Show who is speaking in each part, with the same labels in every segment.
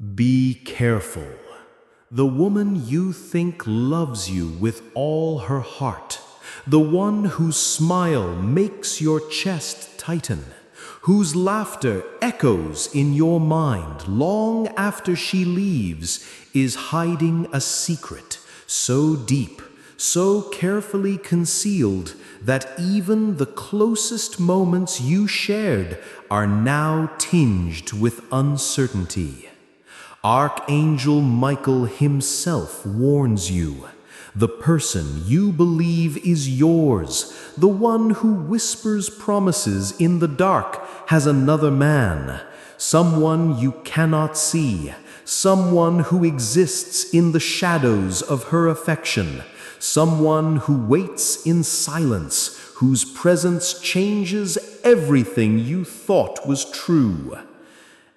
Speaker 1: Be careful. The woman you think loves you with all her heart, the one whose smile makes your chest tighten, whose laughter echoes in your mind long after she leaves, is hiding a secret so deep, so carefully concealed that even the closest moments you shared are now tinged with uncertainty. Archangel Michael himself warns you. The person you believe is yours, the one who whispers promises in the dark, has another man, someone you cannot see, someone who exists in the shadows of her affection, someone who waits in silence, whose presence changes everything you thought was true.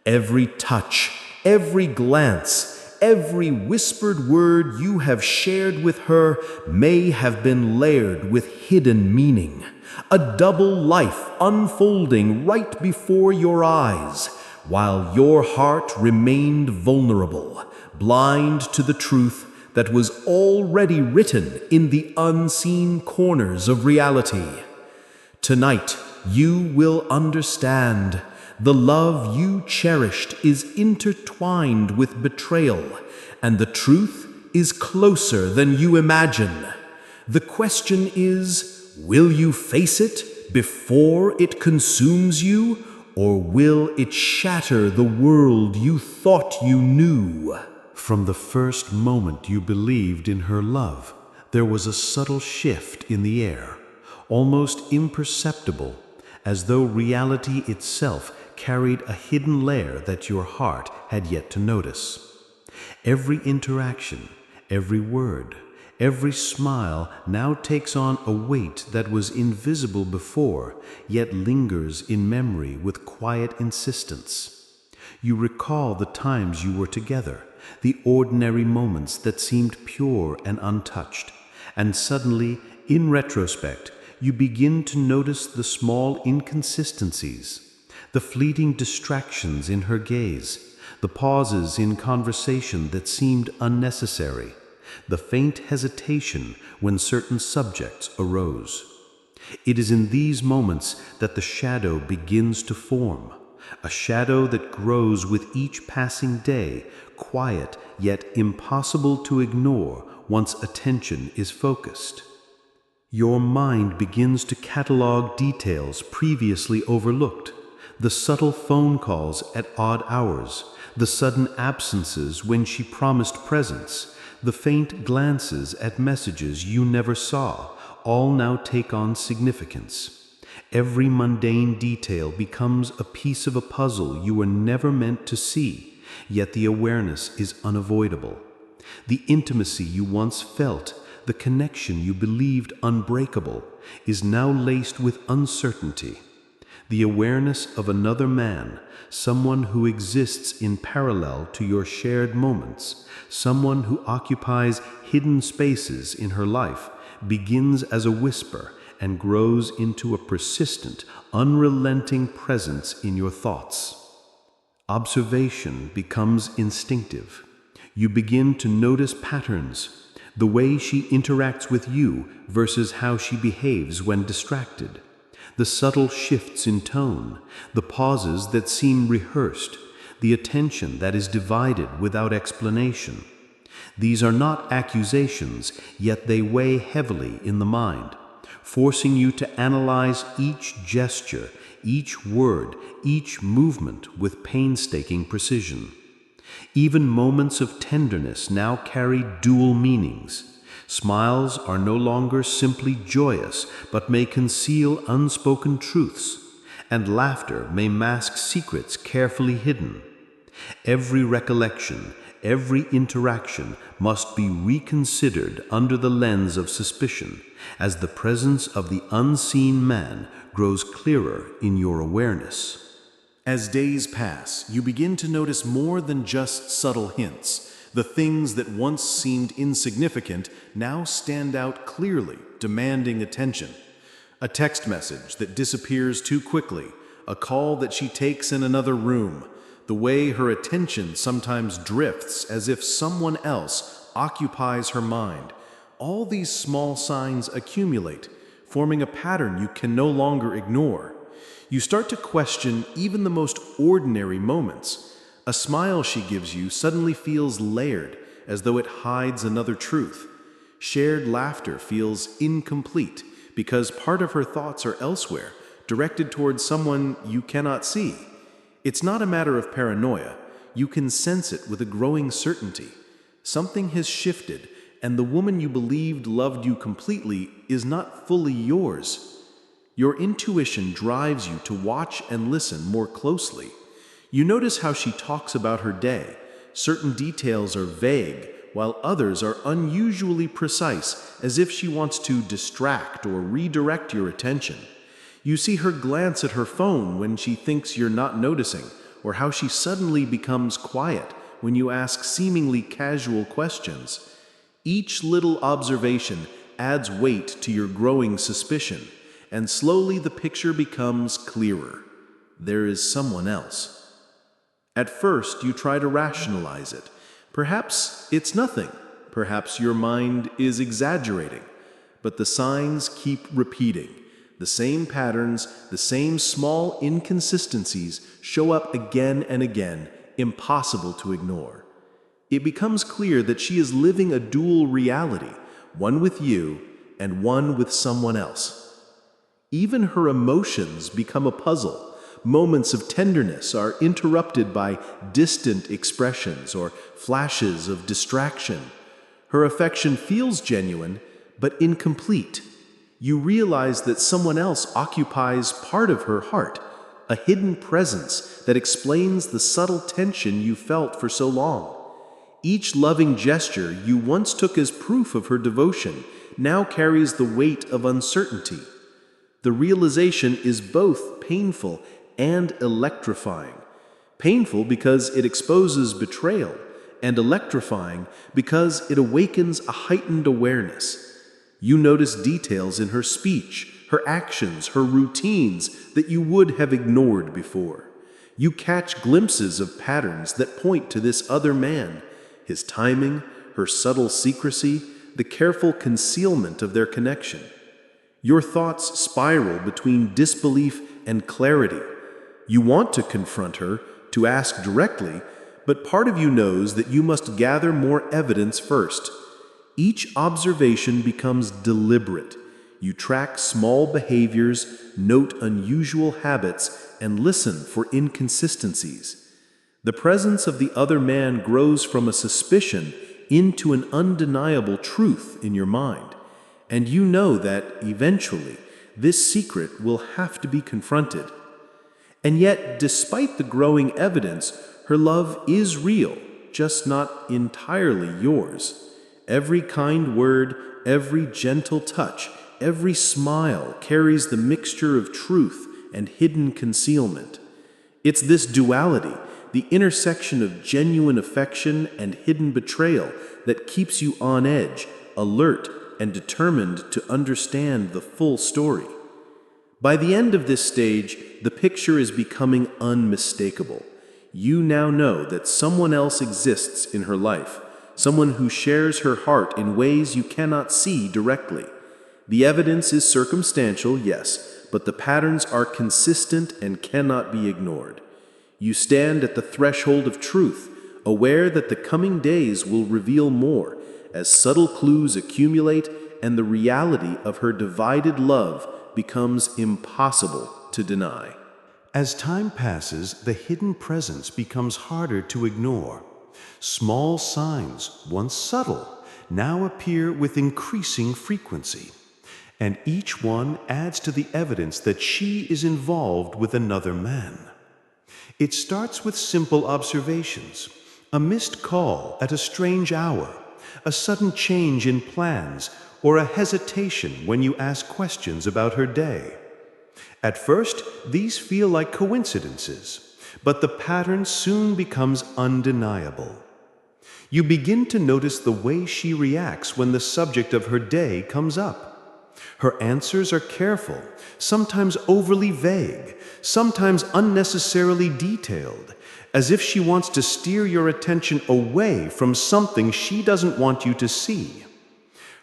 Speaker 1: Every touch, every glance, every whispered word you have shared with her may have been layered with hidden meaning, a double life unfolding right before your eyes, while your heart remained vulnerable, blind to the truth that was already written in the unseen corners of reality. Tonight, you will understand. The love you cherished is intertwined with betrayal, and the truth is closer than you imagine. The question is, will you face it before it consumes you, or will it shatter the world you thought you knew?
Speaker 2: From the first moment you believed in her love, there was a subtle shift in the air, almost imperceptible, as though reality itself carried a hidden layer that your heart had yet to notice. Every interaction, every word, every smile now takes on a weight that was invisible before, yet lingers in memory with quiet insistence. You recall the times you were together, the ordinary moments that seemed pure and untouched, and suddenly, in retrospect, you begin to notice the small inconsistencies, the fleeting distractions in her gaze, the pauses in conversation that seemed unnecessary, the faint hesitation when certain subjects arose. It is in these moments that the shadow begins to form, a shadow that grows with each passing day, quiet yet impossible to ignore once attention is focused. Your mind begins to catalog details previously overlooked, the subtle phone calls at odd hours, the sudden absences when she promised presence, the faint glances at messages you never saw, all now take on significance. Every mundane detail becomes a piece of a puzzle you were never meant to see, yet the awareness is unavoidable. The intimacy you once felt, the connection you believed unbreakable, is now laced with uncertainty. The awareness of another man, someone who exists in parallel to your shared moments, someone who occupies hidden spaces in her life, begins as a whisper and grows into a persistent, unrelenting presence in your thoughts. Observation becomes instinctive. You begin to notice patterns, the way she interacts with you versus how she behaves when distracted, the subtle shifts in tone, the pauses that seem rehearsed, the attention that is divided without explanation. These are not accusations, yet they weigh heavily in the mind, forcing you to analyze each gesture, each word, each movement with painstaking precision. Even moments of tenderness now carry dual meanings. Smiles are no longer simply joyous, but may conceal unspoken truths, and laughter may mask secrets carefully hidden. Every recollection, every interaction must be reconsidered under the lens of suspicion, as the presence of the unseen man grows clearer in your awareness.
Speaker 1: As days pass, you begin to notice more than just subtle hints. The things that once seemed insignificant now stand out clearly, demanding attention. A text message that disappears too quickly, a call that she takes in another room,
Speaker 2: the way her attention sometimes drifts as if someone else occupies her mind. All these small signs accumulate, forming a pattern you can no longer ignore. You start to question even the most ordinary moments. A smile she gives you suddenly feels layered, as though it hides another truth. Shared laughter feels incomplete because part of her thoughts are elsewhere, directed towards someone you cannot see. It's not a matter of paranoia. You can sense it with a growing certainty. Something has shifted, and the woman you believed loved you completely is not fully yours. Your intuition drives you to watch and listen more closely. You notice how she talks about her day. Certain details are vague, while others are unusually precise, as if she wants to distract or redirect your attention. You see her glance at her phone when she thinks you're not noticing, or how she suddenly becomes quiet when you ask seemingly casual questions. Each little observation adds weight to your growing suspicion, and slowly the picture becomes clearer. There is someone else. At first, you try to rationalize it. Perhaps it's nothing. Perhaps your mind is exaggerating. But the signs keep repeating. The same patterns, the same small inconsistencies show up again and again, impossible to ignore. It becomes clear that she is living a dual reality, one with you and one with someone else. Even her emotions become a puzzle. Moments of tenderness are interrupted by distant expressions or flashes of distraction. Her affection feels genuine, but incomplete. You realize that someone else occupies part of her heart, a hidden presence that explains the subtle tension you felt for so long. Each loving gesture you once took as proof of her devotion now carries the weight of uncertainty. The realization is both painful and electrifying. Painful because it exposes betrayal, and electrifying because it awakens a heightened awareness. You notice details in her speech, her actions, her routines that you would have ignored before. You catch glimpses of patterns that point to this other man, his timing, her subtle secrecy, the careful concealment of their connection. Your thoughts spiral between disbelief and clarity. You want to confront her, to ask directly, but part of you knows that you must gather more evidence first. Each observation becomes deliberate. You track small behaviors, note unusual habits, and listen for inconsistencies. The presence of the other man grows from a suspicion into an undeniable truth in your mind, and you know that, eventually, this secret will have to be confronted. And yet, despite the growing evidence, her love is real, just not entirely yours. Every kind word, every gentle touch, every smile carries the mixture of truth and hidden concealment. It's this duality, the intersection of genuine affection and hidden betrayal, that keeps you on edge, alert, and determined to understand the full story. By the end of this stage, the picture is becoming unmistakable. You now know that someone else exists in her life, someone who shares her heart in ways you cannot see directly. The evidence is circumstantial, yes, but the patterns are consistent and cannot be ignored. You stand at the threshold of truth, aware that the coming days will reveal more, as subtle clues accumulate and the reality of her divided love becomes impossible to deny.
Speaker 1: As time passes, the hidden presence becomes harder to ignore. Small signs, once subtle, now appear with increasing frequency, and each one adds to the evidence that she is involved with another man. It starts with simple observations: a missed call at a strange hour, a sudden change in plans, or a hesitation when you ask questions about her day. At first, these feel like coincidences, but the pattern soon becomes undeniable. You begin to notice the way she reacts when the subject of her day comes up. Her answers are careful, sometimes overly vague, sometimes unnecessarily detailed,
Speaker 2: as if she wants to steer your attention away from something she doesn't want you to see.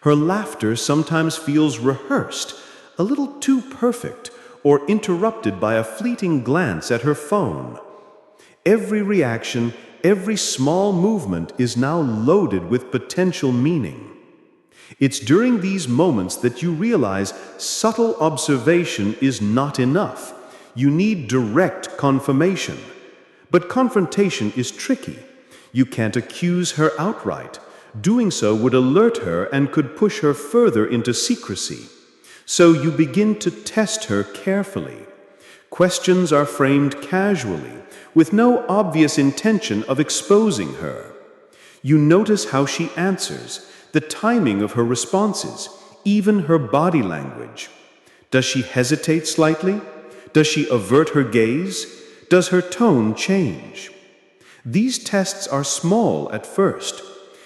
Speaker 2: Her laughter sometimes feels rehearsed, a little too perfect, or interrupted by a fleeting glance at her phone. Every reaction, every small movement is now loaded with potential meaning. It's during these moments that you realize subtle observation is not enough. You need direct confirmation. But confrontation is tricky. You can't accuse her outright. Doing so would alert her and could push her further into secrecy. So you begin to test her carefully. Questions are framed casually, with no obvious intention of exposing her. You notice how she answers, the timing of her responses, even her body language. Does she hesitate slightly? Does she avert her gaze? Does her tone change? These tests are small at first.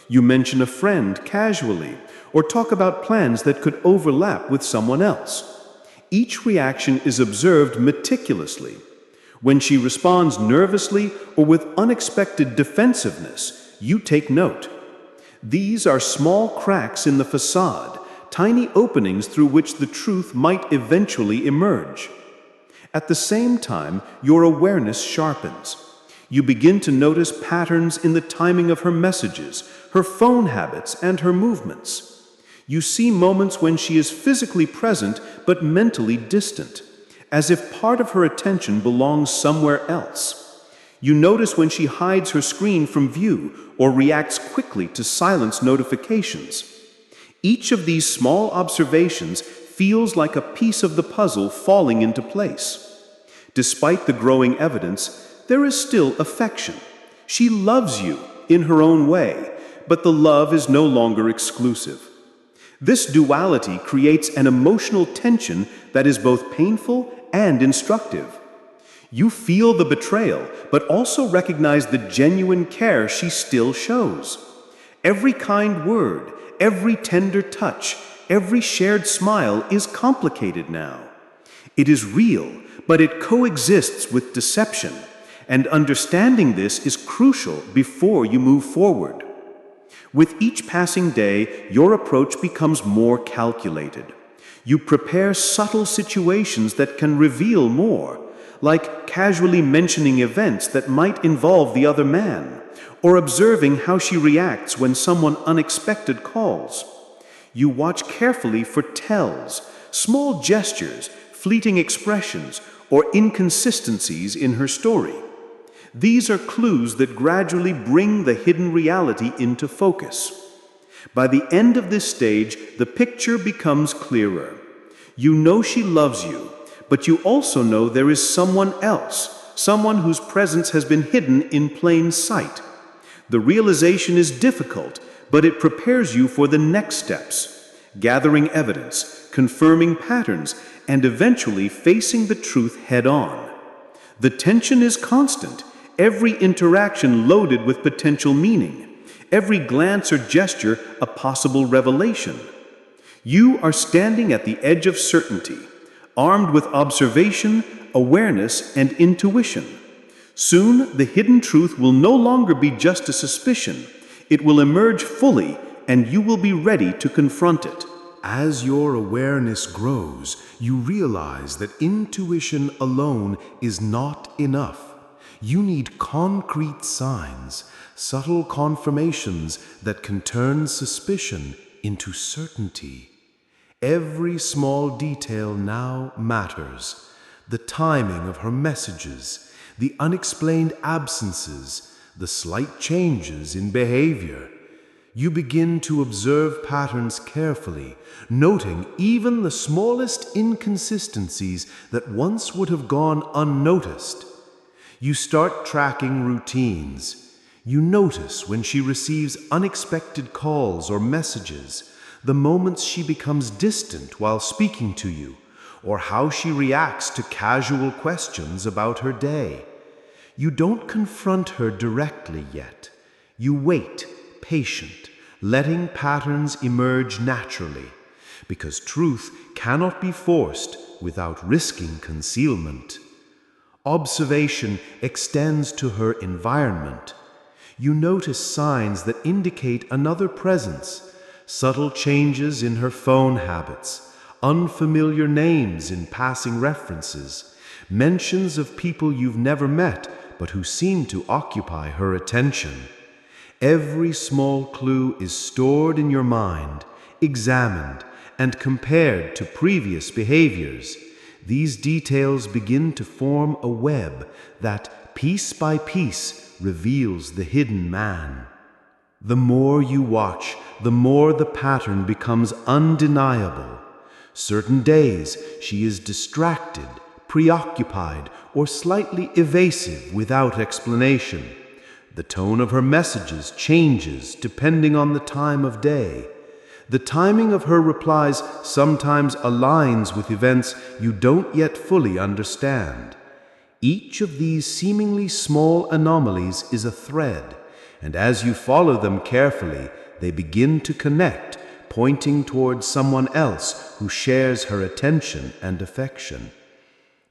Speaker 2: You mention a friend casually, or talk about plans that could overlap with someone else. Each reaction is observed meticulously. When she responds nervously or with unexpected defensiveness, you take note. These are small cracks in the facade, tiny openings through which the truth might eventually emerge. At the same time, your awareness sharpens. You begin to notice patterns in the timing of her messages, her phone habits, and her movements. You see moments when she is physically present but mentally distant, as if part of her attention belongs somewhere else. You notice when she hides her screen from view or reacts quickly to silence notifications. Each of these small observations feels like a piece of the puzzle falling into place. Despite the growing evidence, there is still affection. She loves you in her own way, but the love is no longer exclusive. This duality creates an emotional tension that is both painful and instructive. You feel the betrayal, but also recognize the genuine care she still shows. Every kind word, every tender touch, every shared smile is complicated now. It is real, but it coexists with deception, and understanding this is crucial before you move forward. With each passing day, your approach becomes more calculated. You prepare subtle situations that can reveal more, like casually mentioning events that might involve the other man, or observing how she reacts when someone unexpected calls. You watch carefully for tells, small gestures, fleeting expressions, or inconsistencies in her story. These are clues that gradually bring the hidden reality into focus. By the end of this stage, the picture becomes clearer. You know she loves you, but you also know there is someone else, someone whose presence has been hidden in plain sight. The realization is difficult, but it prepares you for the next steps, gathering evidence, confirming patterns, and eventually facing the truth head-on. The tension is constant, every interaction loaded with potential meaning, every glance or gesture a possible revelation. You are standing at the edge of certainty, armed with observation, awareness, and intuition. Soon, the hidden truth will no longer be just a suspicion. It will emerge fully, and you will be ready to confront it.
Speaker 1: As your awareness grows, you realize that intuition alone is not enough. You need concrete signs, subtle confirmations that can turn suspicion into certainty. Every small detail now matters. The timing of her messages, the unexplained absences, the slight changes in behavior. You begin to observe patterns carefully, noting even the smallest inconsistencies that once would have gone unnoticed. You start tracking routines. You notice when she receives unexpected calls or messages, the moments she becomes distant while speaking to you, or how she reacts to casual questions about her day. You don't confront her directly yet. You wait, patient, letting patterns emerge naturally, because truth cannot be forced without risking concealment.
Speaker 2: Observation extends to her environment. You notice signs that indicate another presence, subtle changes in her phone habits, unfamiliar names in passing references, mentions of people you've never met but who seem to occupy her attention. Every small clue is stored in your mind, examined, and compared to previous behaviors. These details begin to form a web that, piece by piece, reveals the hidden man. The more you watch, the more the pattern becomes undeniable. Certain days she is distracted, preoccupied, or slightly evasive without explanation. The tone of her messages changes depending on the time of day. The timing of her replies sometimes aligns with events you don't yet fully understand. Each of these seemingly small anomalies is a thread, and as you follow them carefully, they begin to connect, pointing towards someone else who shares her attention and affection.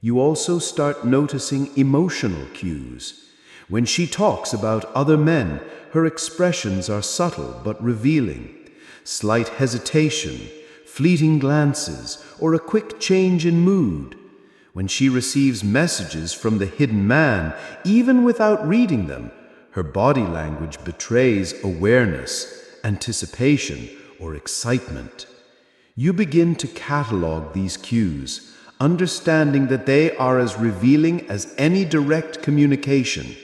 Speaker 2: You also start noticing emotional cues. When she talks about other men, her expressions are subtle but revealing. Slight hesitation, fleeting glances, or a quick change in mood. When she receives messages from the hidden man, even without reading them, her body language betrays awareness, anticipation, or excitement. You begin to catalog these cues, understanding that they are as revealing as any direct communication.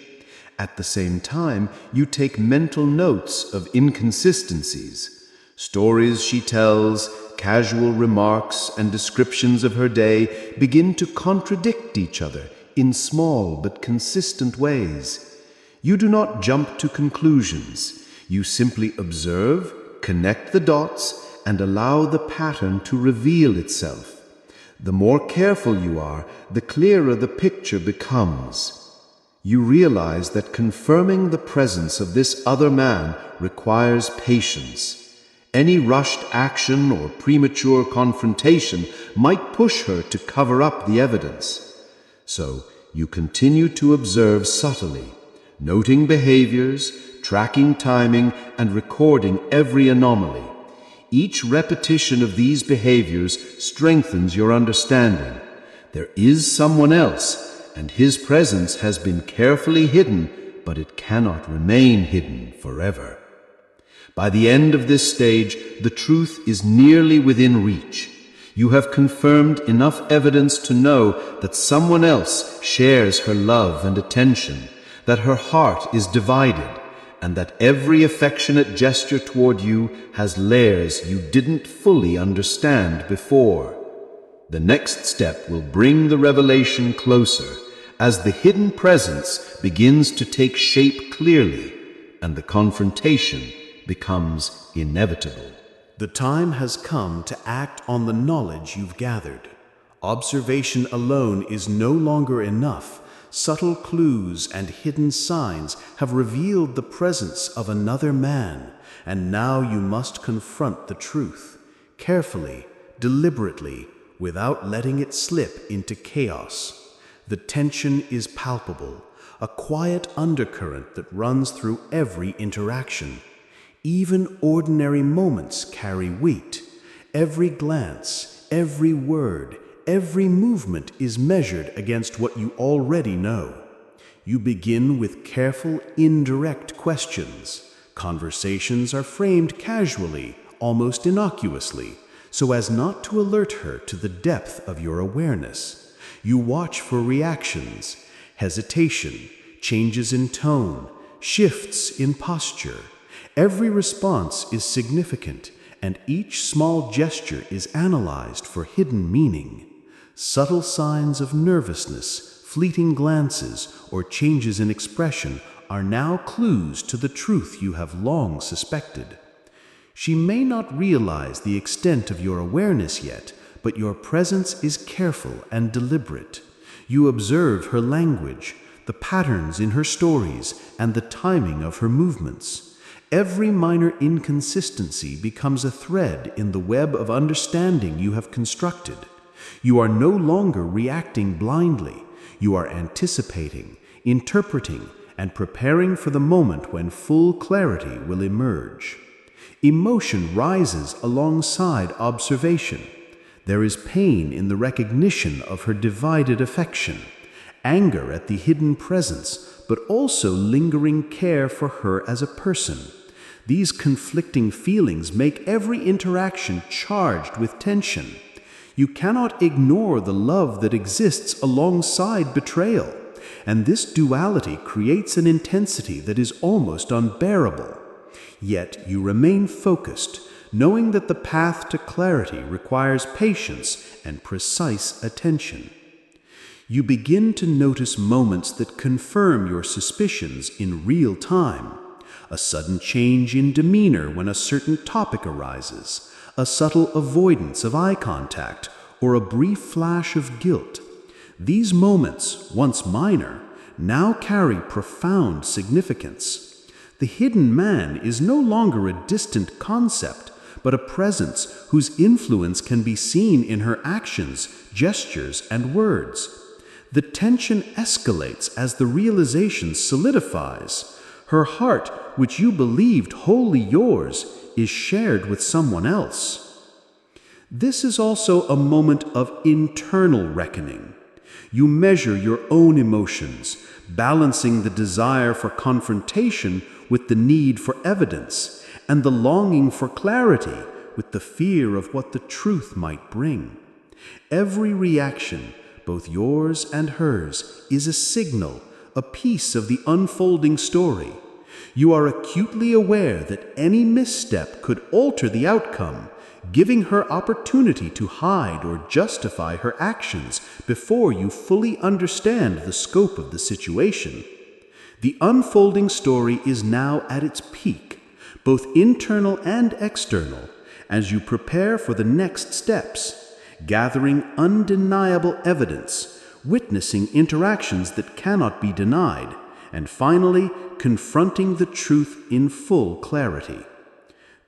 Speaker 2: At the same time, you take mental notes of inconsistencies. Stories she tells, casual remarks, and descriptions of her day begin to contradict each other in small but consistent ways. You do not jump to conclusions. You simply observe, connect the dots, and allow the pattern to reveal itself. The more careful you are, the clearer the picture becomes. You realize that confirming the presence of this other man requires patience. Any rushed action or premature confrontation might push her to cover up the evidence. So you continue to observe subtly, noting behaviors, tracking timing, and recording every anomaly. Each repetition of these behaviors strengthens your understanding. There is someone else, and his presence has been carefully hidden, but it cannot remain hidden forever. By the end of this stage, the truth is nearly within reach. You have confirmed enough evidence to know that someone else shares her love and attention, that her heart is divided, and that every affectionate gesture toward you has layers you didn't fully understand before. The next step will bring the revelation closer, as the hidden presence begins to take shape clearly, and the confrontation becomes inevitable.
Speaker 1: The time has come to act on the knowledge you've gathered. Observation alone is no longer enough. Subtle clues and hidden signs have revealed the presence of another man, and now you must confront the truth, carefully, deliberately, without letting it slip into chaos. The tension is palpable, a quiet undercurrent that runs through every interaction. Even ordinary moments carry weight. Every glance, every word, every movement is measured against what you already know. You begin with careful, indirect questions. Conversations are framed casually, almost innocuously, so as not to alert her to the depth of your awareness. You watch for reactions, hesitation, changes in tone, shifts in posture. Every response is significant, and each small gesture is analyzed for hidden meaning. Subtle signs of nervousness, fleeting glances, or changes in expression are now clues to the truth you have long suspected. She may not realize the extent of your awareness yet, but your presence is careful and deliberate. You observe her language, the patterns in her stories, and the timing of her movements. Every minor inconsistency becomes a thread in the web of understanding you have constructed. You are no longer reacting blindly.
Speaker 2: You are anticipating, interpreting, and preparing for the moment when full clarity will emerge. Emotion rises alongside observation. There is pain in the recognition of her divided affection, anger at the hidden presence, but also lingering care for her as a person. These conflicting feelings make every interaction charged with tension. You cannot ignore the love that exists alongside betrayal, and this duality creates an intensity that is almost unbearable. Yet you remain focused, knowing that the path to clarity requires patience and precise attention. You begin to notice moments that confirm your suspicions in real time. A sudden change in demeanor when a certain topic arises, a subtle avoidance of eye contact, or a brief flash of guilt. These moments, once minor, now carry profound significance. The hidden man is no longer a distant concept, but a presence whose influence can be seen in her actions, gestures, and words. The tension escalates as the realization solidifies. Her heart, which you believed wholly yours, is shared with someone else. This is also a moment of internal reckoning. You measure your own emotions, balancing the desire for confrontation with the need for evidence, and the longing for clarity with the fear of what the truth might bring. Every reaction, both yours and hers, is a signal, a piece of the unfolding story. You are acutely aware that any misstep could alter the outcome, giving her opportunity to hide or justify her actions before you fully understand the scope of the situation. The unfolding story is now at its peak, both internal and external, as you prepare for the next steps, gathering undeniable evidence, witnessing interactions that cannot be denied, and finally confronting the truth in full clarity.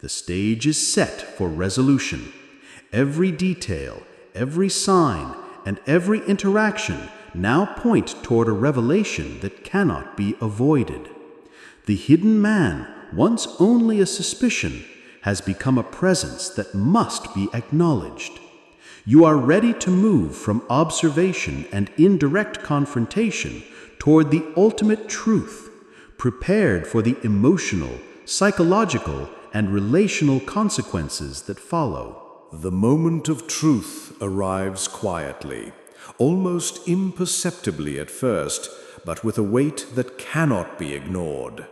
Speaker 2: The stage is set for resolution. Every detail, every sign, and every interaction now point toward a revelation that cannot be avoided. The hidden man, once only a suspicion, has become a presence that must be acknowledged. You are ready to move from observation and indirect confrontation toward the ultimate truth, prepared for the emotional, psychological, and relational consequences that follow.
Speaker 1: The moment of truth arrives quietly, almost imperceptibly at first, but with a weight that cannot be ignored.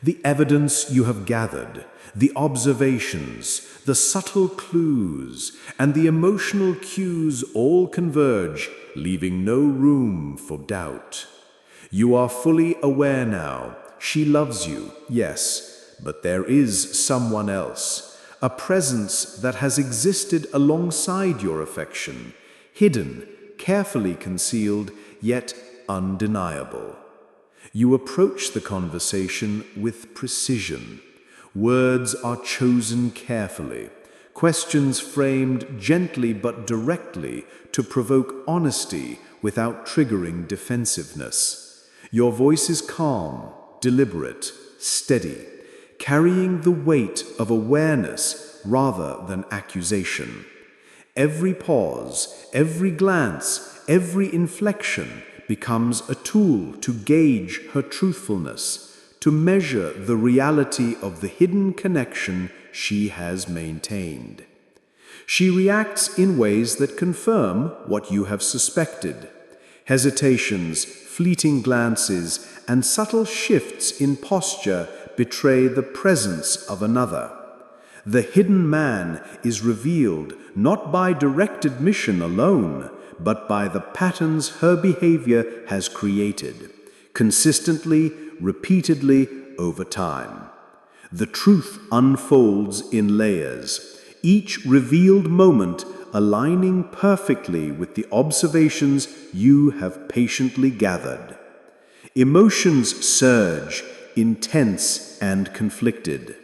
Speaker 1: The evidence you have gathered, the observations, the subtle clues, and the emotional cues all converge, leaving no room for doubt. You are fully aware now. She loves you, yes, but there is someone else, a presence that has existed alongside your affection, hidden, carefully concealed, yet undeniable. You approach the conversation with precision. Words are chosen carefully, questions framed gently but directly to provoke honesty without triggering defensiveness. Your voice is calm, deliberate, steady, carrying the weight of awareness rather than accusation. Every pause, every glance, every inflection becomes a tool to gauge her truthfulness, to measure the reality of the hidden connection she has maintained. She reacts in ways that confirm what you have suspected. Hesitations, fleeting glances, and subtle shifts in posture betray the presence of another. The hidden man is revealed not by direct admission alone, but by the patterns her behavior has created, consistently, repeatedly, over time. The truth unfolds in layers, each revealed moment aligning perfectly with the observations you have patiently gathered. Emotions surge, intense and conflicted.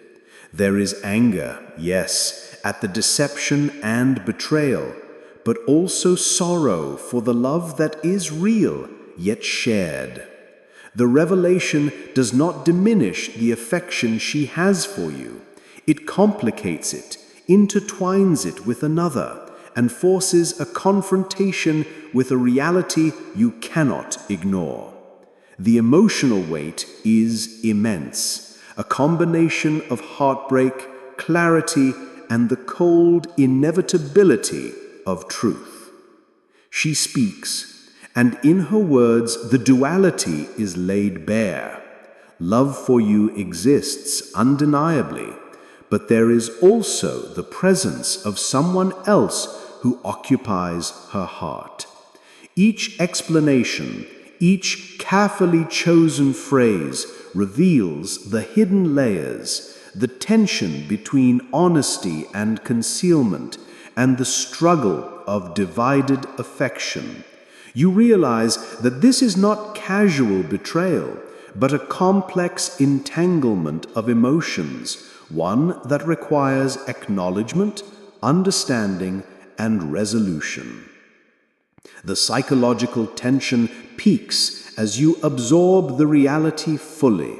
Speaker 1: There is anger, yes, at the deception and betrayal, but also sorrow for the love that is real, yet shared. The revelation does not diminish the affection she has for you. It complicates it, intertwines it with another, and forces a confrontation with a reality you cannot ignore. The emotional weight is immense, a combination of heartbreak, clarity, and the cold inevitability of truth. She speaks, and in her words the duality is laid bare. Love for you exists undeniably, but there is also the presence of someone else who occupies her heart. Each explanation, each carefully chosen phrase reveals the hidden layers, the tension between honesty and concealment, and the struggle of divided affection. You realize that this is not casual betrayal, but a complex entanglement of emotions, one that requires acknowledgement, understanding, and resolution. The psychological tension peaks as you absorb the reality fully.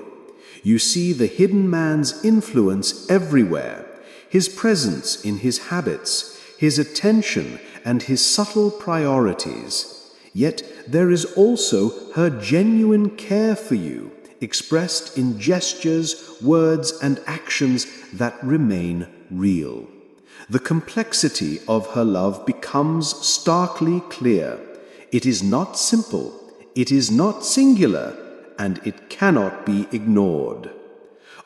Speaker 1: You see the hidden man's influence everywhere, his presence in his habits, his attention, and his subtle priorities. Yet there is also her genuine care for you, expressed in gestures, words, and actions that remain real. The complexity of her love becomes starkly clear. It is not simple, it is not singular, and it cannot be ignored.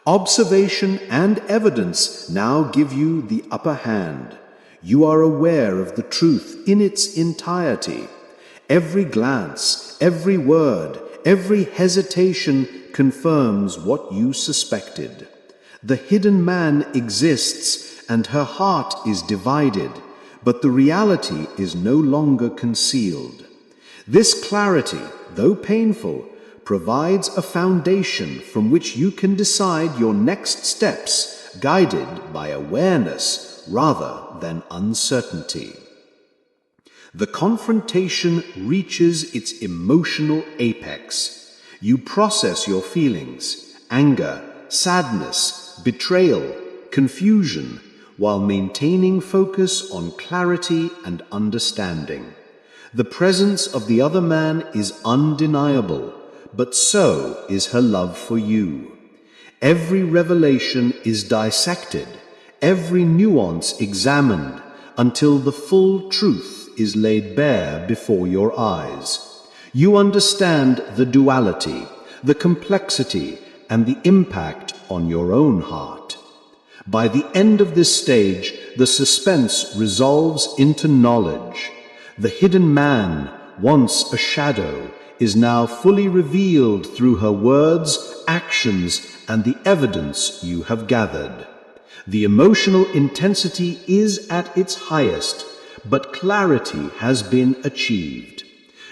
Speaker 1: Observation and evidence now give you the upper hand. You are aware of the truth in its entirety. Every glance, every word, every hesitation confirms what you suspected. The hidden man exists, and her heart is divided, but the reality is no longer concealed. This clarity, though painful, provides a foundation from which you can decide your next steps, guided by awareness rather than uncertainty. The confrontation reaches its emotional apex. You process your feelings, anger, sadness, betrayal, confusion, while maintaining focus on clarity and understanding. The presence of the other man is undeniable, but so is her love for you. Every revelation is dissected, every nuance examined, until the full truth is laid bare before your eyes. You understand the duality, the complexity, and the impact on your own heart. By the end of this stage, the suspense resolves into knowledge. The hidden man, once a shadow, is now fully revealed through her words, actions, and the evidence you have gathered. The emotional intensity is at its highest, but clarity has been achieved.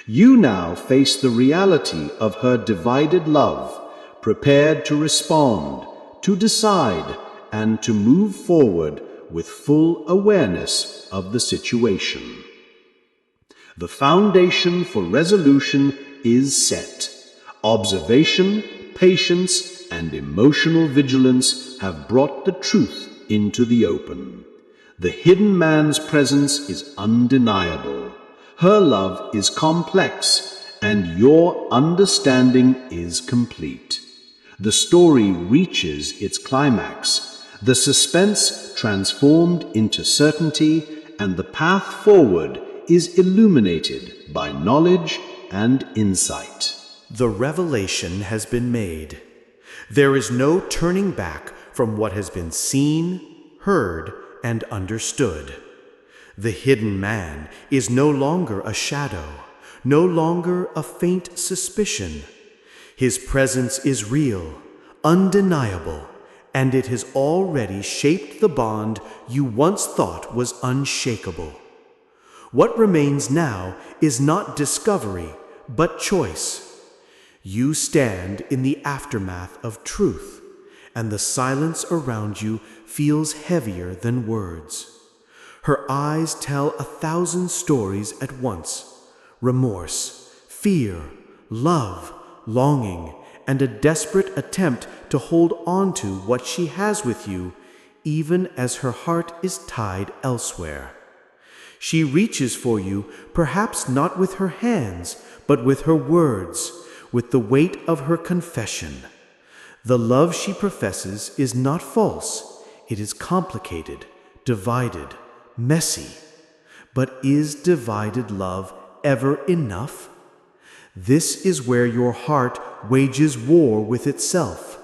Speaker 1: You now face the reality of her divided love, prepared to respond, to decide, and to move forward with full awareness of the situation. The foundation for resolution is set. Observation, patience, and emotional vigilance have brought the truth into the open. The hidden man's presence is undeniable. Her love is complex, and your understanding is complete. The story reaches its climax, the suspense transformed into certainty, and the path forward is illuminated by knowledge and insight.
Speaker 2: The revelation has been made. There is no turning back from what has been seen, heard, and understood. The hidden man is no longer a shadow, no longer a faint suspicion. His presence is real, undeniable, and it has already shaped the bond you once thought was unshakable. What remains now is not discovery, but choice. You stand in the aftermath of truth, and the silence around you feels heavier than words. Her eyes tell 1,000 stories at once: remorse, fear,
Speaker 3: love, longing, and a desperate attempt to hold on to what she has with you, even as her heart is tied elsewhere. She reaches for you, perhaps not with her hands, but with her words, with the weight of her confession. The love she professes is not false. It is complicated, divided, messy. But is divided love ever enough? This is where your heart wages war with itself.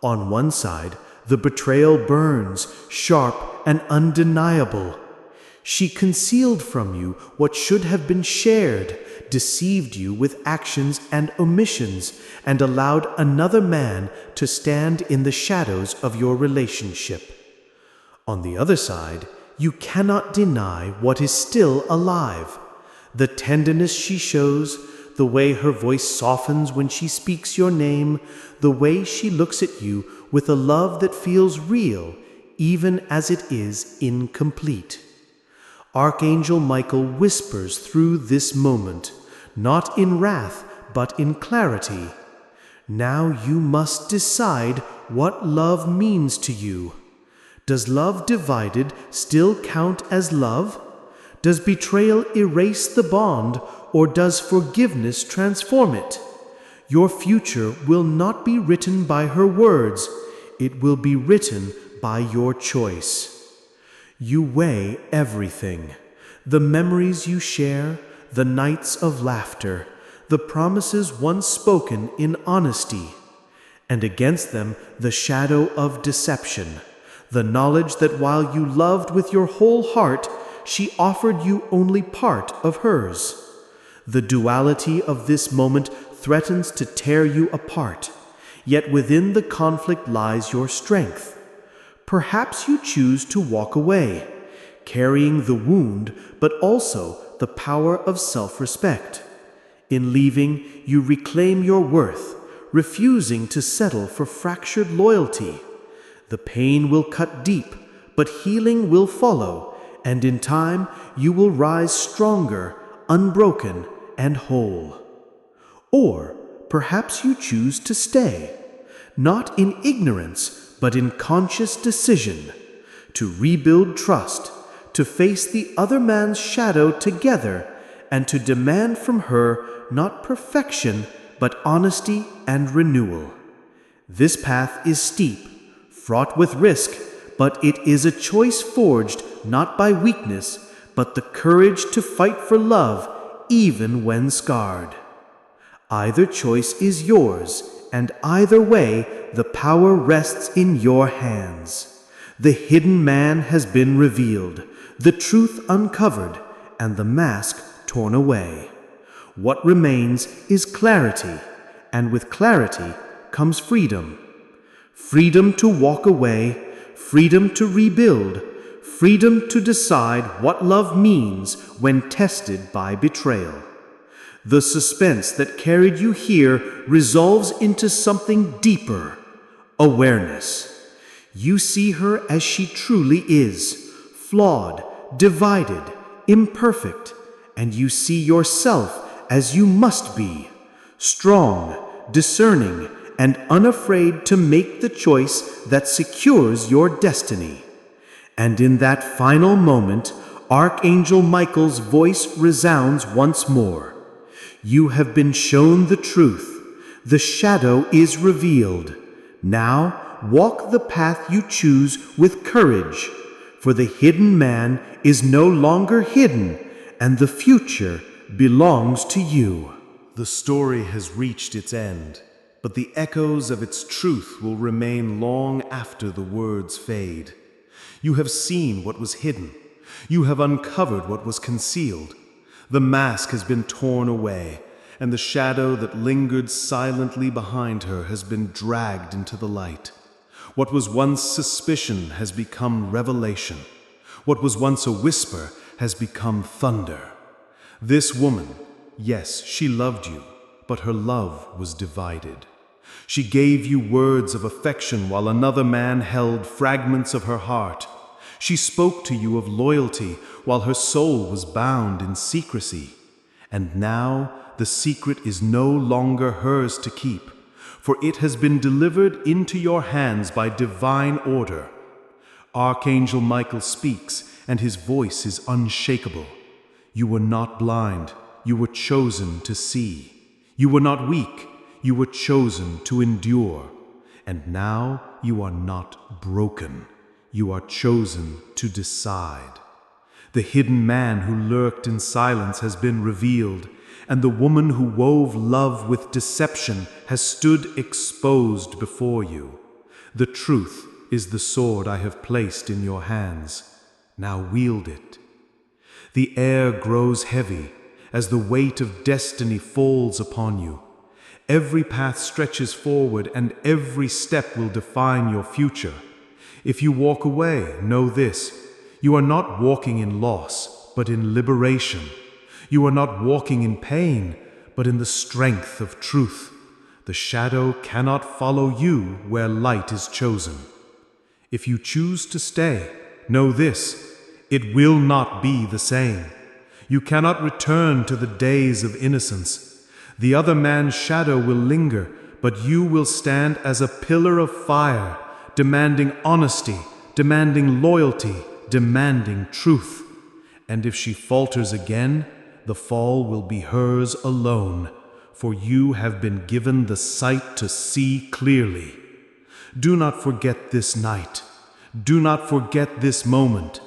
Speaker 3: On one side, the betrayal burns, sharp and undeniable. She concealed from you what should have been shared, deceived you with actions and omissions, and allowed another man to stand in the shadows of your relationship. On the other side, you cannot deny what is still alive. The tenderness she shows, the way her voice softens when she speaks your name, the way she looks at you with a love that feels real, even as it is incomplete. Archangel Michael whispers through this moment, not in wrath, but in clarity. Now you must decide what love means to you. Does love divided still count as love? Does betrayal erase the bond, or does forgiveness transform it? Your future will not be written by her words. It will be written by your choice. You weigh everything. The memories you share, the nights of laughter, the promises once spoken in honesty, and against them the shadow of deception, the knowledge that while you loved with your whole heart, she offered you only part of hers. The duality of this moment threatens to tear you apart, yet within the conflict lies your strength. Perhaps you choose to walk away, carrying the wound, but also the power of self-respect. In leaving, you reclaim your worth, refusing to settle for fractured loyalty. The pain will cut deep, but healing will follow, and in time you will rise stronger, unbroken, and whole. Or perhaps you choose to stay, not in ignorance, but in conscious decision, to rebuild trust, to face the other man's shadow together, and to demand from her not perfection, but honesty and renewal. This path is steep, fraught with risk, but it is a choice forged not by weakness, but the courage to fight for love, even when scarred. Either choice is yours, and either way, the power rests in your hands. The hidden man has been revealed, the truth uncovered, and the mask torn away. What remains is clarity, and with clarity comes freedom. Freedom to walk away, freedom to rebuild, freedom to decide what love means when tested by betrayal. The suspense that carried you here resolves into something deeper: awareness. You see her as she truly is, flawed, divided, imperfect, and you see yourself as you must be, strong, discerning, and unafraid to make the choice that secures your destiny. And in that final moment, Archangel Michael's voice resounds once more. You have been shown the truth. The shadow is revealed. Now walk the path you choose with courage, for the hidden man is no longer hidden, and the future belongs to you.
Speaker 2: The story has reached its end, but the echoes of its truth will remain long after the words fade. You have seen what was hidden. You have uncovered what was concealed. The mask has been torn away, and the shadow that lingered silently behind her has been dragged into the light. What was once suspicion has become revelation. What was once a whisper has become thunder. This woman, yes, she loved you, but her love was divided. She gave you words of affection while another man held fragments of her heart. She spoke to you of loyalty while her soul was bound in secrecy. And now the secret is no longer hers to keep, for it has been delivered into your hands by divine order. Archangel Michael speaks, and his voice is unshakable. You were not blind, you were chosen to see. You were not weak, you were chosen to endure. And now you are not broken, you are chosen to decide. The hidden man who lurked in silence has been revealed, and the woman who wove love with deception has stood exposed before you. The truth is the sword I have placed in your hands. Now wield it. The air grows heavy as the weight of destiny falls upon you. Every path stretches forward, and every step will define your future. If you walk away, know this: you are not walking in loss, but in liberation. You are not walking in pain, but in the strength of truth. The shadow cannot follow you where light is chosen. If you choose to stay, know this: it will not be the same. You cannot return to the days of innocence. The other man's shadow will linger, but you will stand as a pillar of fire, demanding honesty, demanding loyalty, demanding truth. And if she falters again, the fall will be hers alone, for you have been given the sight to see clearly. Do not forget this night. Do not forget this moment.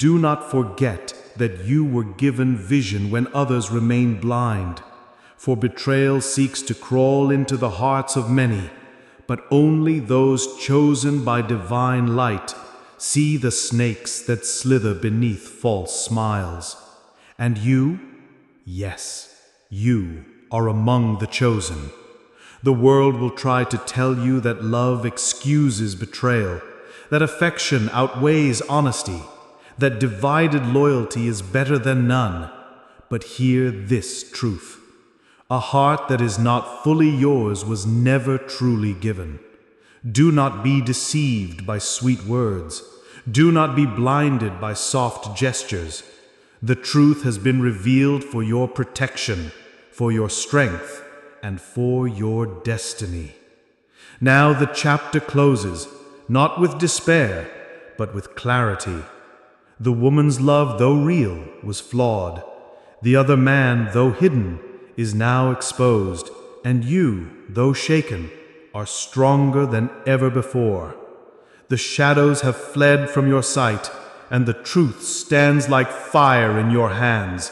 Speaker 2: Do not forget that you were given vision when others remain blind. For betrayal seeks to crawl into the hearts of many, but only those chosen by divine light see the snakes that slither beneath false smiles. And you, yes, you are among the chosen. The world will try to tell you that love excuses betrayal, that affection outweighs honesty, that divided loyalty is better than none. But hear this truth: a heart that is not fully yours was never truly given. Do not be deceived by sweet words. Do not be blinded by soft gestures. The truth has been revealed for your protection, for your strength, and for your destiny. Now the chapter closes, not with despair, but with clarity. The woman's love, though real, was flawed. The other man, though hidden, is now exposed, and you, though shaken, are stronger than ever before. The shadows have fled from your sight, and the truth stands like fire in your hands.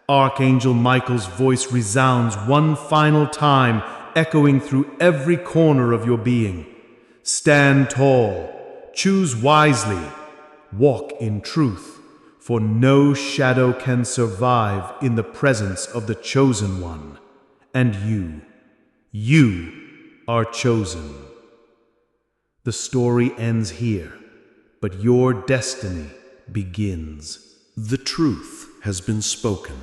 Speaker 2: Archangel Michael's voice resounds one final time, echoing through every corner of your being. Stand tall, choose wisely, walk in truth, for no shadow can survive in the presence of the chosen one. And you are chosen. The story ends here, but your destiny begins.
Speaker 1: The truth has been spoken.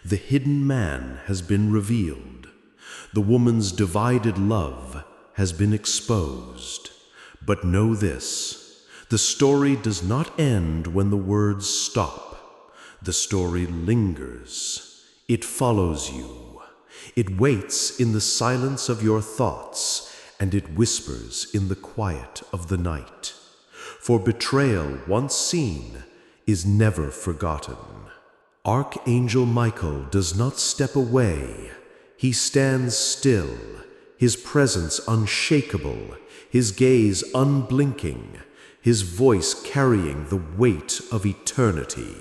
Speaker 1: The hidden man has been revealed. The woman's divided love has been exposed. But know this: the story does not end when the words stop. The story lingers. It follows you. It waits in the silence of your thoughts, and it whispers in the quiet of the night. For betrayal once seen is never forgotten. Archangel Michael does not step away. He stands still, his presence unshakable, his gaze unblinking, his voice carrying the weight of eternity.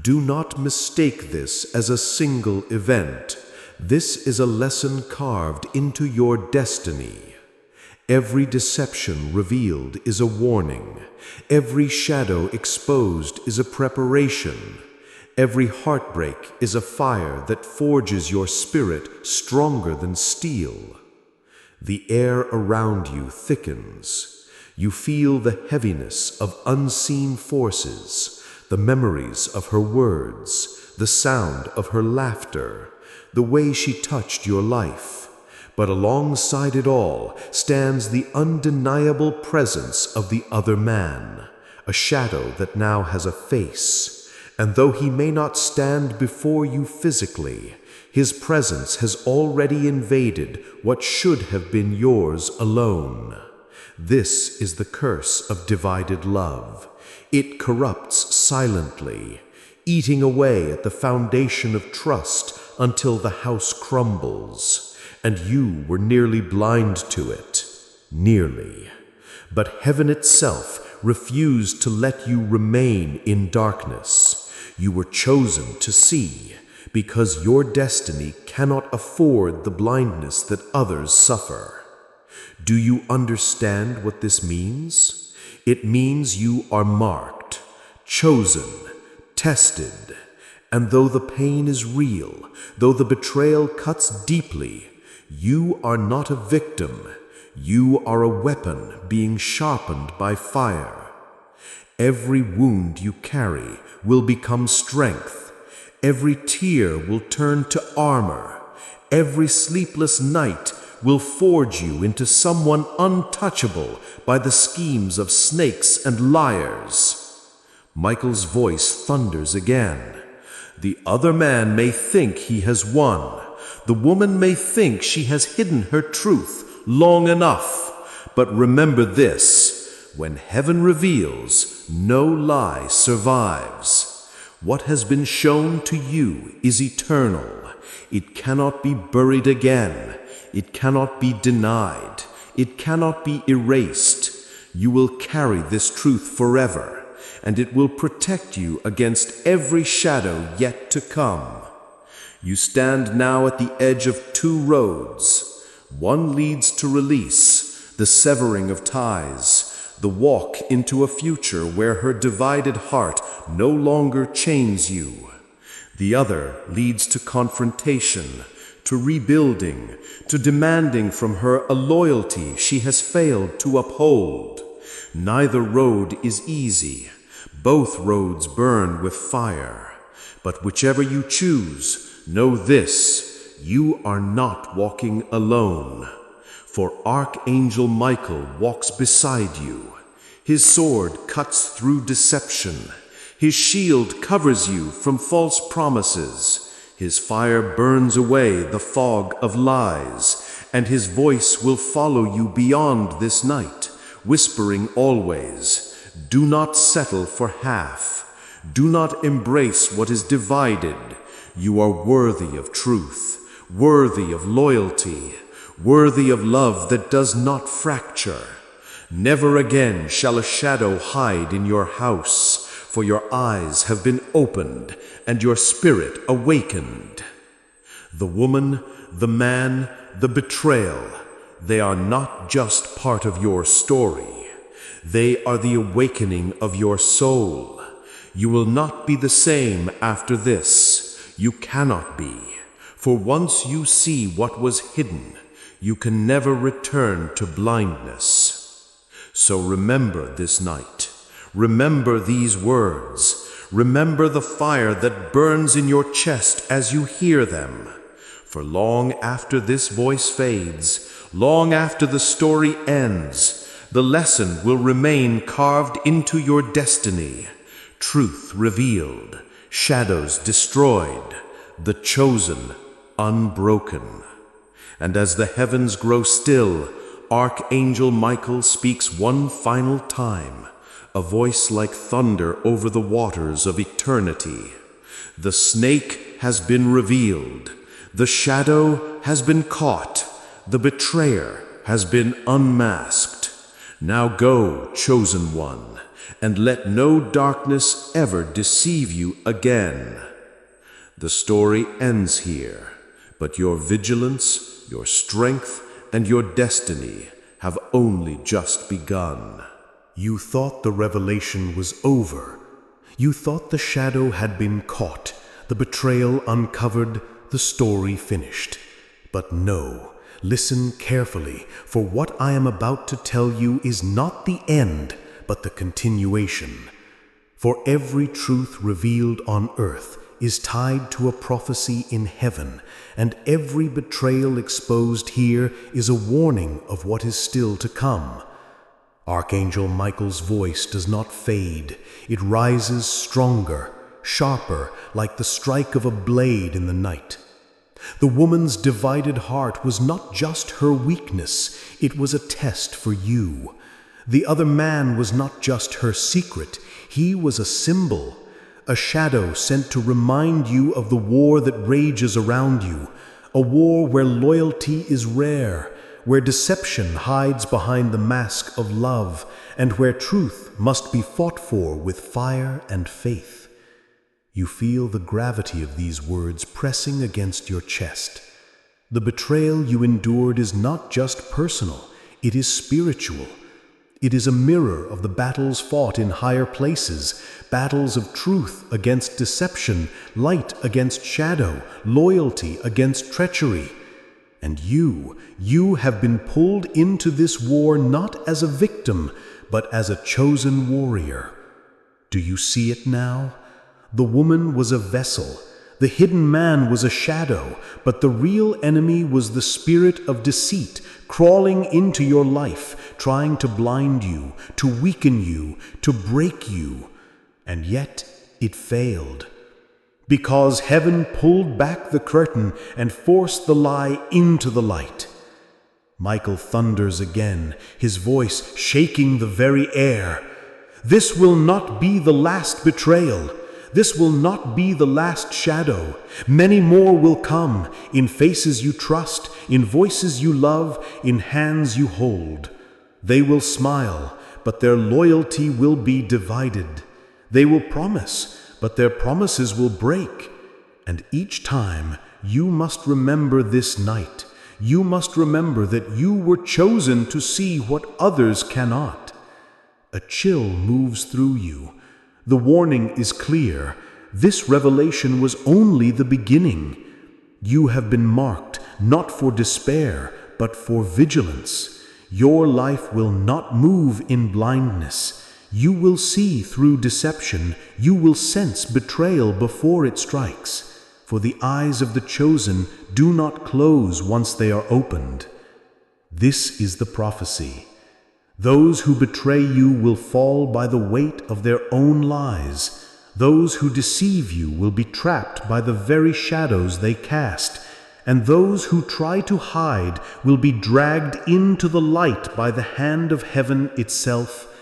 Speaker 1: Do not mistake this as a single event. This is a lesson carved into your destiny. Every deception revealed is a warning. Every shadow exposed is a preparation. Every heartbreak is a fire that forges your spirit stronger than steel. The air around you thickens. You feel the heaviness of unseen forces, the memories of her words, the sound of her laughter, the way she touched your life. But alongside it all stands the undeniable presence of the other man, a shadow that now has a face. And though he may not stand before you physically, His presence has already invaded what should have been yours alone. This is the curse of divided love. It corrupts silently, eating away at the foundation of trust until the house crumbles, and you were nearly blind to it. Nearly. But heaven itself refused to let you remain in darkness. You were chosen to see, because your destiny cannot afford the blindness that others suffer. Do you understand what this means? It means you are marked, chosen, tested, and though the pain is real, though the betrayal cuts deeply, you are not a victim. You are a weapon being sharpened by fire. Every wound you carry will become strength. Every tear will turn to armor. Every sleepless night will forge you into someone untouchable by the schemes of snakes and liars. Michael's voice thunders again. The other man may think he has won. The woman may think she has hidden her truth long enough. But remember this: when heaven reveals, no lie survives. What has been shown to you is eternal. It cannot be buried again. It cannot be denied. It cannot be erased. You will carry this truth forever, and it will protect you against every shadow yet to come. You stand now at the edge of two roads. One leads to release, the severing of ties, the walk into a future where her divided heart no longer chains you. The other leads to confrontation, to rebuilding, to demanding from her a loyalty she has failed to uphold. Neither road is easy. Both roads burn with fire. But whichever you choose, know this: you are not walking alone. For Archangel Michael walks beside you. His sword cuts through deception. His shield covers you from false promises. His fire burns away the fog of lies, and his voice will follow you beyond this night, whispering always, do not settle for half. Do not embrace what is divided. You are worthy of truth, worthy of loyalty, worthy of love that does not fracture. Never again shall a shadow hide in your house, for your eyes have been opened and your spirit awakened. The woman, the man, the betrayal, they are not just part of your story. They are the awakening of your soul. You will not be the same after this. You cannot be. For once you see what was hidden, you can never return to blindness. So remember this night. Remember these words. Remember the fire that burns in your chest as you hear them. For long after this voice fades, long after the story ends, the lesson will remain carved into your destiny. Truth revealed, shadows destroyed, the chosen unbroken. And as the heavens grow still, Archangel Michael speaks one final time, a voice like thunder over the waters of eternity. The snake has been revealed. The shadow has been caught. The betrayer has been unmasked. Now go, chosen one, and let no darkness ever deceive you again. The story ends here, but your vigilance, your strength, and your destiny have only just begun.
Speaker 2: You thought the revelation was over. You thought the shadow had been caught, the betrayal uncovered, the story finished. But no, listen carefully, for what I am about to tell you is not the end, but the continuation. For every truth revealed on earth is tied to a prophecy in heaven, and every betrayal exposed here is a warning of what is still to come. Archangel Michael's voice does not fade. It rises stronger, sharper, like the strike of a blade in the night.
Speaker 1: The woman's divided heart was not just her weakness, it was a test for you. The other man was not just her secret, he was a symbol, a shadow sent to remind you of the war that rages around you, a war where loyalty is rare, where deception hides behind the mask of love, and where truth must be fought for with fire and faith. You feel the gravity of these words pressing against your chest. The betrayal you endured is not just personal, it is spiritual. It is a mirror of the battles fought in higher places, battles of truth against deception, light against shadow, loyalty against treachery. And you have been pulled into this war not as a victim, but as a chosen warrior. Do you see it now? The woman was a vessel, the hidden man was a shadow, but the real enemy was the spirit of deceit, crawling into your life, trying to blind you, to weaken you, to break you. And yet it failed. Because heaven pulled back the curtain and forced the lie into the light. Michael thunders again, his voice shaking the very air. This will not be the last betrayal. This will not be the last shadow. Many more will come, in faces you trust, in voices you love, in hands you hold. They will smile, but their loyalty will be divided. They will promise, but their promises will break. And each time, you must remember this night. You must remember that you were chosen to see what others cannot. A chill moves through you. The warning is clear. This revelation was only the beginning. You have been marked not for despair, but for vigilance. Your life will not move in blindness. You will see through deception. You will sense betrayal before it strikes. For the eyes of the chosen do not close once they are opened. This is the prophecy. Those who betray you will fall by the weight of their own lies. Those who deceive you will be trapped by the very shadows they cast. And those who try to hide will be dragged into the light by the hand of heaven itself.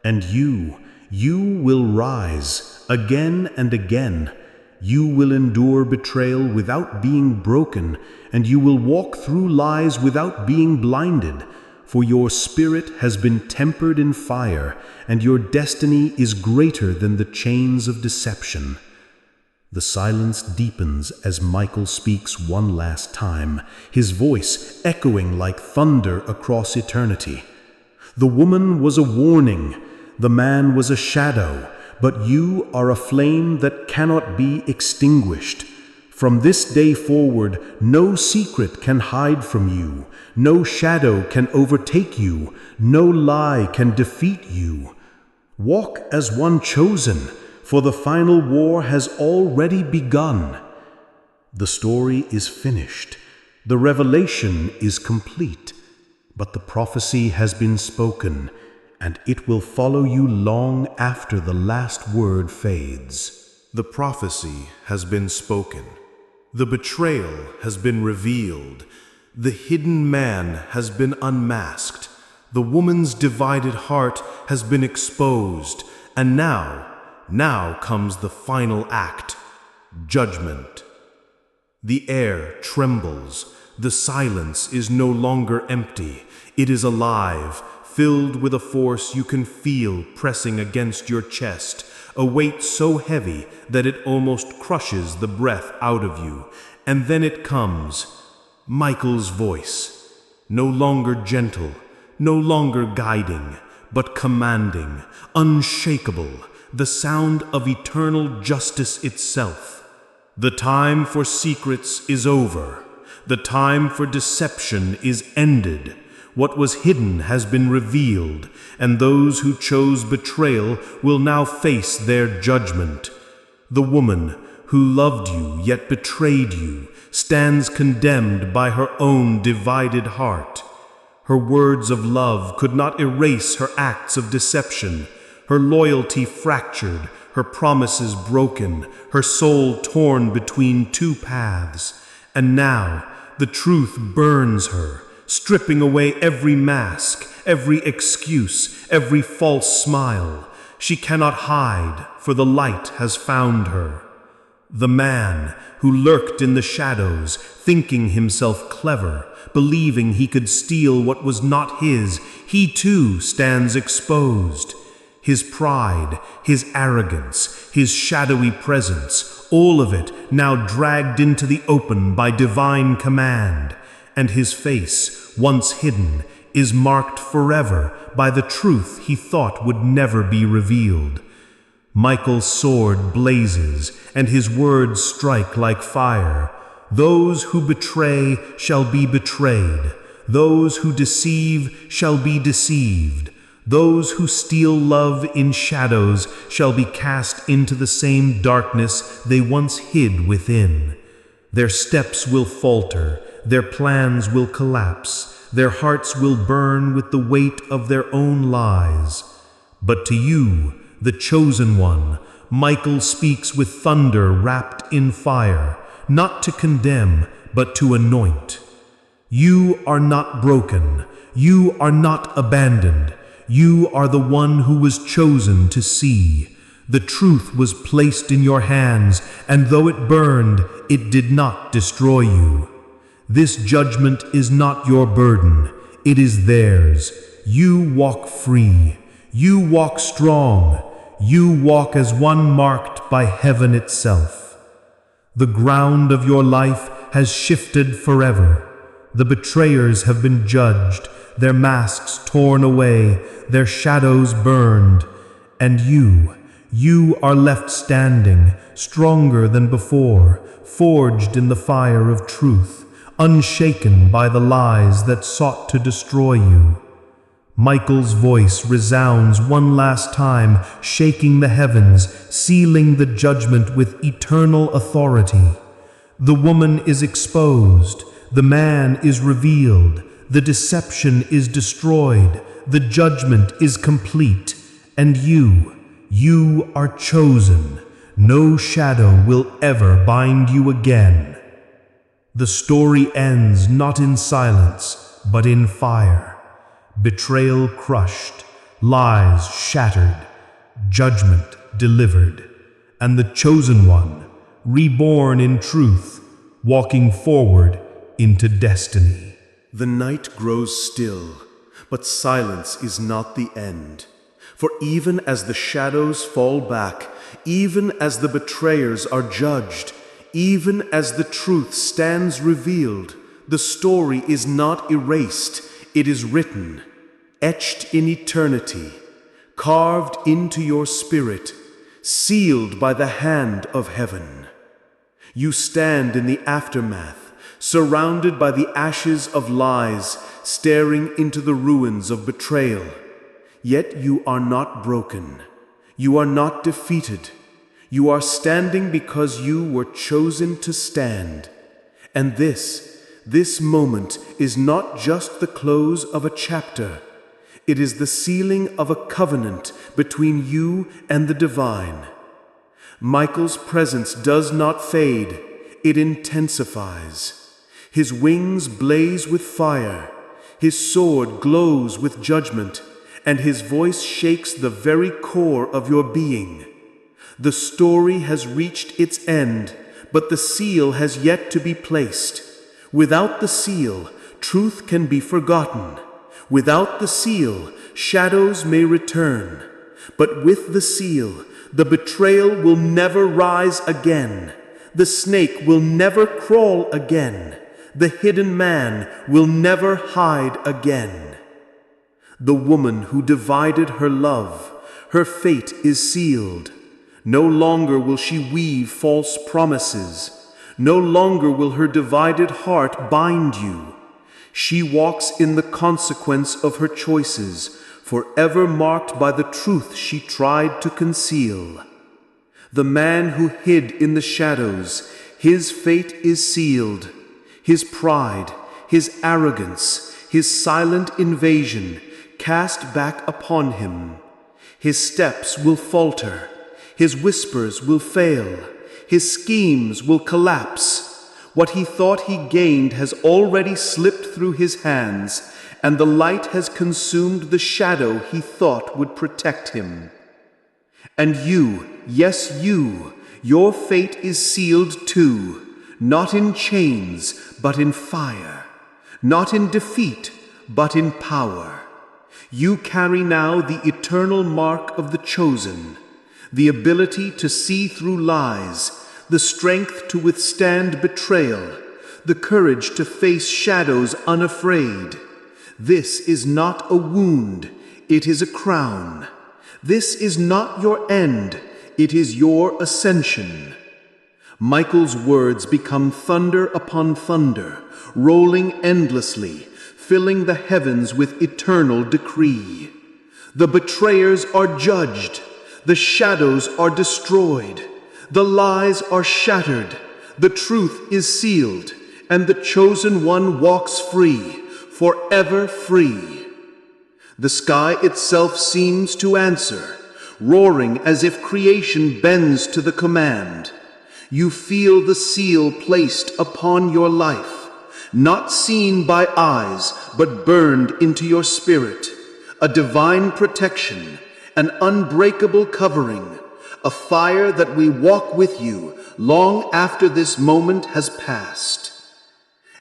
Speaker 1: And you will rise again and again. You will endure betrayal without being broken, and you will walk through lies without being blinded. For your spirit has been tempered in fire, and your destiny is greater than the chains of deception. The silence deepens as Michael speaks one last time, his voice echoing like thunder across eternity. The woman was a warning, the man was a shadow, but you are a flame that cannot be extinguished. From this day forward, no secret can hide from you. No shadow can overtake you. No lie can defeat you. Walk as one chosen, for the final war has already begun. The story is finished. The revelation is complete. But the prophecy has been spoken, and it will follow you long after the last word fades.
Speaker 2: The prophecy has been spoken. The betrayal has been revealed. The hidden man has been unmasked. The woman's divided heart has been exposed. And now comes the final act, judgment. The air trembles. The silence is no longer empty. It is alive, filled with a force you can feel pressing against your chest, a weight so heavy that it almost crushes the breath out of you. And then it comes, Michael's voice, no longer gentle, no longer guiding, but commanding, unshakable, the sound of eternal justice itself. The time for secrets is over. The time for deception is ended. What was hidden has been revealed, and those who chose betrayal will now face their judgment. The woman who loved you yet betrayed you stands condemned by her own divided heart. Her words of love could not erase her acts of deception, her loyalty fractured, her promises broken, her soul torn between two paths.
Speaker 1: And now the truth burns her, stripping away every mask, every excuse, every false smile. She cannot hide, for the light has found her. The man who lurked in the shadows, thinking himself clever, believing he could steal what was not his, he too stands exposed. His pride, his arrogance, his shadowy presence, all of it now dragged into the open by divine command. And his face, once hidden, is marked forever by the truth he thought would never be revealed. Michael's sword blazes, and his words strike like fire. Those who betray shall be betrayed. Those who deceive shall be deceived. Those who steal love in shadows shall be cast into the same darkness they once hid within. Their steps will falter, their plans will collapse, their hearts will burn with the weight of their own lies. But to you, the chosen one, Michael speaks with thunder wrapped in fire, not to condemn, but to anoint. You are not broken. You are not abandoned. You are the one who was chosen to see. The truth was placed in your hands, and though it burned, it did not destroy you. This judgment is not your burden. It is theirs. You walk free. You walk strong. You walk as one marked by heaven itself. The ground of your life has shifted forever. The betrayers have been judged, their masks torn away, their shadows burned, and you are left standing, stronger than before, forged in the fire of truth, unshaken by the lies that sought to destroy you. Michael's voice resounds one last time, shaking the heavens, sealing the judgment with eternal authority. The woman is exposed, the man is revealed, the deception is destroyed, the judgment is complete, and you are chosen. No shadow will ever bind you again. The story ends not in silence, but in fire. Betrayal crushed, lies shattered, judgment delivered, and the chosen one, reborn in truth, walking forward into destiny.
Speaker 3: The night grows still, but silence is not the end. For even as the shadows fall back, even as the betrayers are judged, even as the truth stands revealed, the story is not erased, it is written, etched in eternity, carved into your spirit, sealed by the hand of heaven. You stand in the aftermath, surrounded by the ashes of lies, staring into the ruins of betrayal. Yet you are not broken. You are not defeated. You are standing because you were chosen to stand. And this moment is not just the close of a chapter. It is the sealing of a covenant between you and the divine. Michael's presence does not fade. It intensifies. His wings blaze with fire. His sword glows with judgment, and his voice shakes the very core of your being. The story has reached its end, but the seal has yet to be placed. Without the seal, truth can be forgotten. Without the seal, shadows may return. But with the seal, the betrayal will never rise again. The snake will never crawl again. The hidden man will never hide again. The woman who divided her love, her fate is sealed. No longer will she weave false promises. No longer will her divided heart bind you. She walks in the consequence of her choices, forever marked by the truth she tried to conceal. The man who hid in the shadows, his fate is sealed. His pride, his arrogance, his silent invasion cast back upon him. His steps will falter, his whispers will fail, his schemes will collapse. What he thought he gained has already slipped through his hands, and the light has consumed the shadow he thought would protect him. And you, yes you, your fate is sealed too, not in chains, but in fire, not in defeat, but in power. You carry now the eternal mark of the chosen, the ability to see through lies, the strength to withstand betrayal, the courage to face shadows unafraid. This is not a wound, it is a crown. This is not your end, it is your ascension. Michael's words become thunder upon thunder, rolling endlessly, filling the heavens with eternal decree. The betrayers are judged, the shadows are destroyed, the lies are shattered, the truth is sealed, and the chosen one walks free, forever free. The sky itself seems to answer, roaring as if creation bends to the command. You feel the seal placed upon your life, not seen by eyes, but burned into your spirit, a divine protection, an unbreakable covering, a fire that will walk with you long after this moment has passed.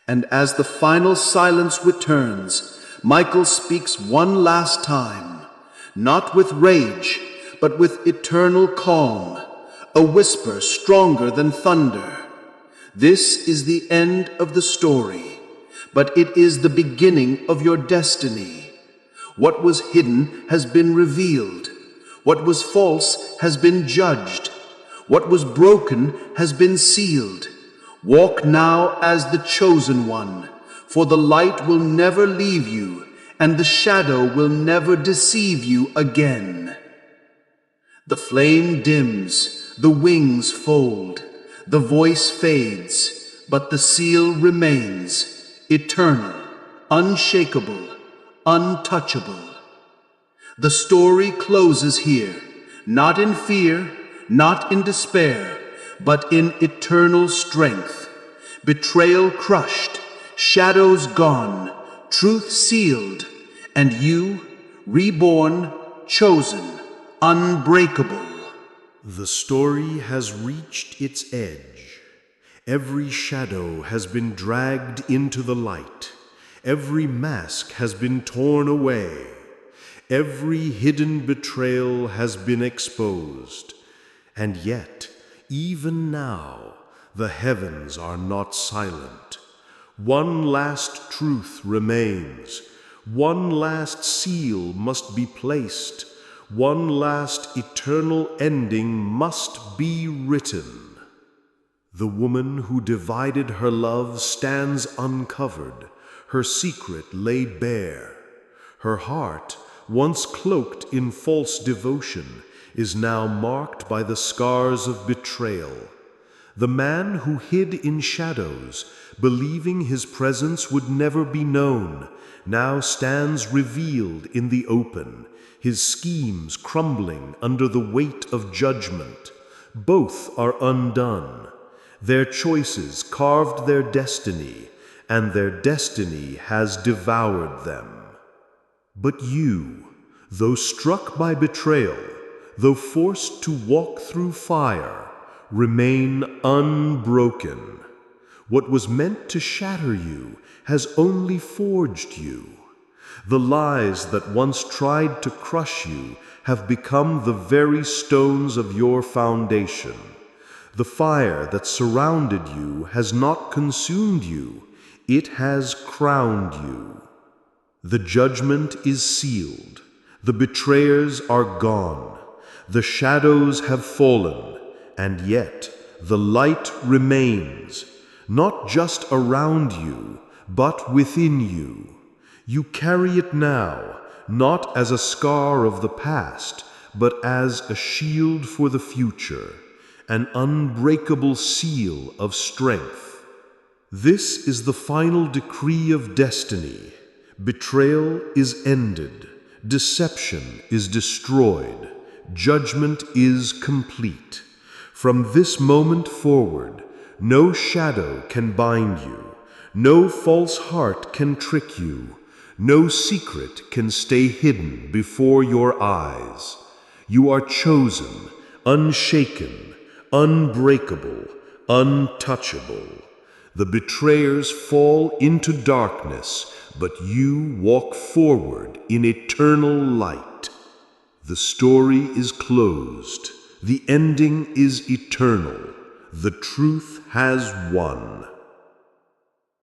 Speaker 3: And as the final silence returns, Michael speaks one last time, not with rage, but with eternal calm, a whisper stronger than thunder. This is the end of the story, but it is the beginning of your destiny. What was hidden has been revealed. What was false has been judged. What was broken has been sealed. Walk now as the chosen one, for the light will never leave you, and the shadow will never deceive you again. The flame dims, the wings fold, the voice fades, but the seal remains, eternal, unshakable, untouchable. The story closes here, not in fear, not in despair, but in eternal strength. Betrayal crushed, shadows gone, truth sealed, and you, reborn, chosen, unbreakable.
Speaker 2: The story has reached its edge. Every shadow has been dragged into the light. Every mask has been torn away. Every hidden betrayal has been exposed. And yet, even now, the heavens are not silent. One last truth remains. One last seal must be placed. One last eternal ending must be written. The woman who divided her love stands uncovered, her secret laid bare. Her heart, once cloaked in false devotion, is now marked by the scars of betrayal. The man who hid in shadows, believing his presence would never be known, now stands revealed in the open, his schemes crumbling under the weight of judgment. Both are undone. Their choices carved their destiny, and their destiny has devoured them. But you, though struck by betrayal, though forced to walk through fire, remain unbroken. What was meant to shatter you has only forged you. The lies that once tried to crush you have become the very stones of your foundation. The fire that surrounded you has not consumed you, it has crowned you. The judgment is sealed. The betrayers are gone. The shadows have fallen, and yet the light remains, not just around you, but within you. You carry it now, not as a scar of the past, but as a shield for the future, an unbreakable seal of strength. This is the final decree of destiny. Betrayal is ended. Deception is destroyed. Judgment is complete. From this moment forward, No shadow can bind you. No false heart can trick you. No secret can stay hidden before your eyes. You are chosen, unshaken, unbreakable, untouchable. The betrayers fall into darkness, but you walk forward in eternal light. The story is closed. The ending is eternal. The truth has won.